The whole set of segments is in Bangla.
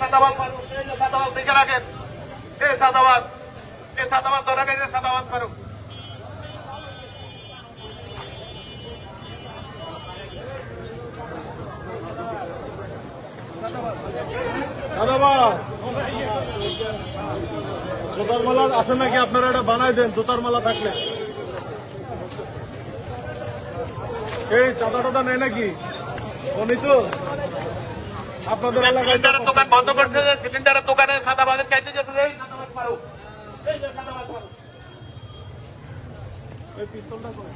সাদাবাদ ফারুক, এই যে সাদাবাদ লিখে রাখেন, এই সাদাবাদ ধরে গেছে, সাদাবাদ ফারুক। সাদাবাদ জুতার মালা আছে নাকি? আপনারা এটা বানাই দেন জুতার মালা থাকলে। এই চাঁদা টাদা নেই নাকি? উনি তো আপনাদের এলাকায় সিলিন্ডারের দোকান বন্ধ করছে, সিলিন্ডারের দোকানে সাদাবাদের চাইতে যেতে, এই সাদাবাদ ফারুক, এই যে সাদাবাদ ফারুক। এই পিস্তলটা করে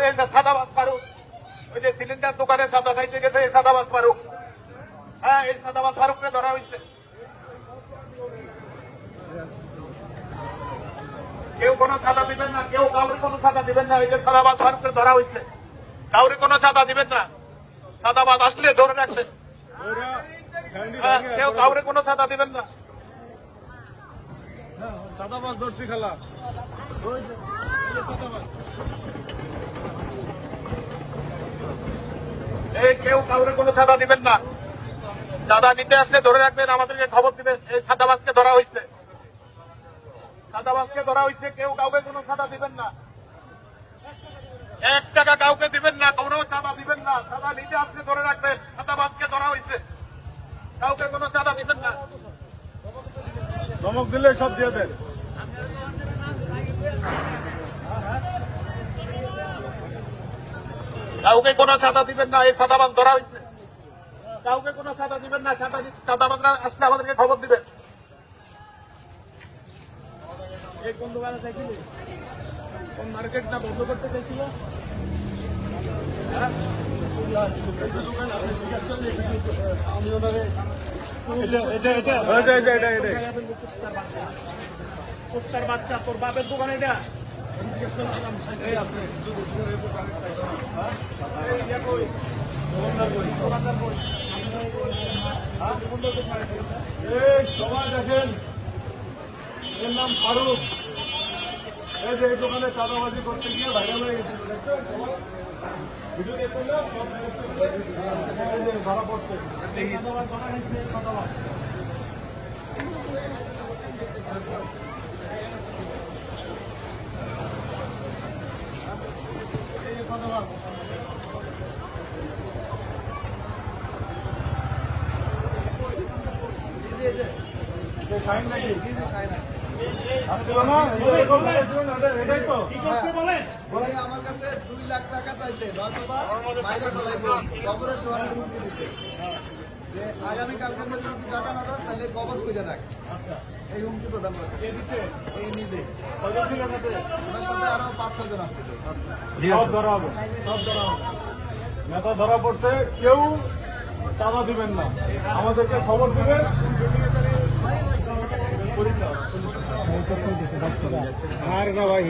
এই সাদাবাদ ফারুক, ওই যে সিলিন্ডার দোকানে সাদা খাইতে গেছে, এই সাদাবাদ ফারুক। হ্যাঁ, এই সাদাবাদ ফারুককে ধরা হয়েছে। কেউ কোনো চাঁদা দিবেন না, কেউ কাউরে কোনো চাঁদা দিবেন না। এই যে সাদাবাদ ফারুককে ধরা হয়েছে, কাউরে কোনো চাঁদা দিবেন না। সাদাবাদ আসলে ধরে রাখবেন। হ্যাঁ, কেউ কাউরে কোনো চাঁদা দিবেন না। সাদাবাদ ধরছি খেলা। এই কেউ কাউরে কোনো চাঁদা দিবেন না। চাঁদা নিতে আসলে ধরে রাখবেন, আমাদেরকে খবর দিবেন। এই সাদাবাজকে ধরা হয়েছে, সাদাবাজকে ধরা হয়েছে। কেউ কাউকে কোনো চাঁদা দিবেন না, 1 টাকা কাউকে দিবেন না, কোনো চাঁদা দিবেন না। চাঁদা নিতে আসলে ধরে রাখবেন, সাদাবাজকে ধরা হয়েছে। কাউকে কোনো চাঁদা দিবেন না। ধমক দিলে সব দিয়ে দেন। কাউকে কোনো চাঁদা দিবেন না, এই সাদাবাজ ধরা হয়েছে। কাউকে কোনো চাঁদা দিবেন না। চাঁদাবাজরা আসলে আমাদেরকে খবর দিবেন। এই কোন দোকানে চাইছিলি? কোন মার্কেটটা বন্ধ করতে চাইছিল? কুত্তার বাচ্চা, তোর বাপের দোকান এটা? সবাই দেখেন, এর নাম ফারুক। এই যে এই দোকানে চাঁদাবাজি করতে গিয়ে ভাইরাল হয়ে গেছিল, ভিডিও দেখছেন না? সব ধরা পড়ছে। শাহিন নাকি? এটাই তো আমার কাছে 2 লাখ টাকা চাইছে, নয়তোবা মাইরে ফেলাইবো। কবরের সমানে হুমকি দিছে যে আগামী কালকের মধ্যে যদি টাকা না দাও তাহলে কবর করে রাখ। এই হুমকি প্রদান করছে এই নিজে। ওনার সাথে আরো 5-6 জন আসছে। সব ধরা হবে, সব ধরা হবে। নেতা ধরা পড়ছে, কেউ চাঁদা দিবেন না, আমাদেরকে খবর দিবেন। আর না ভাই।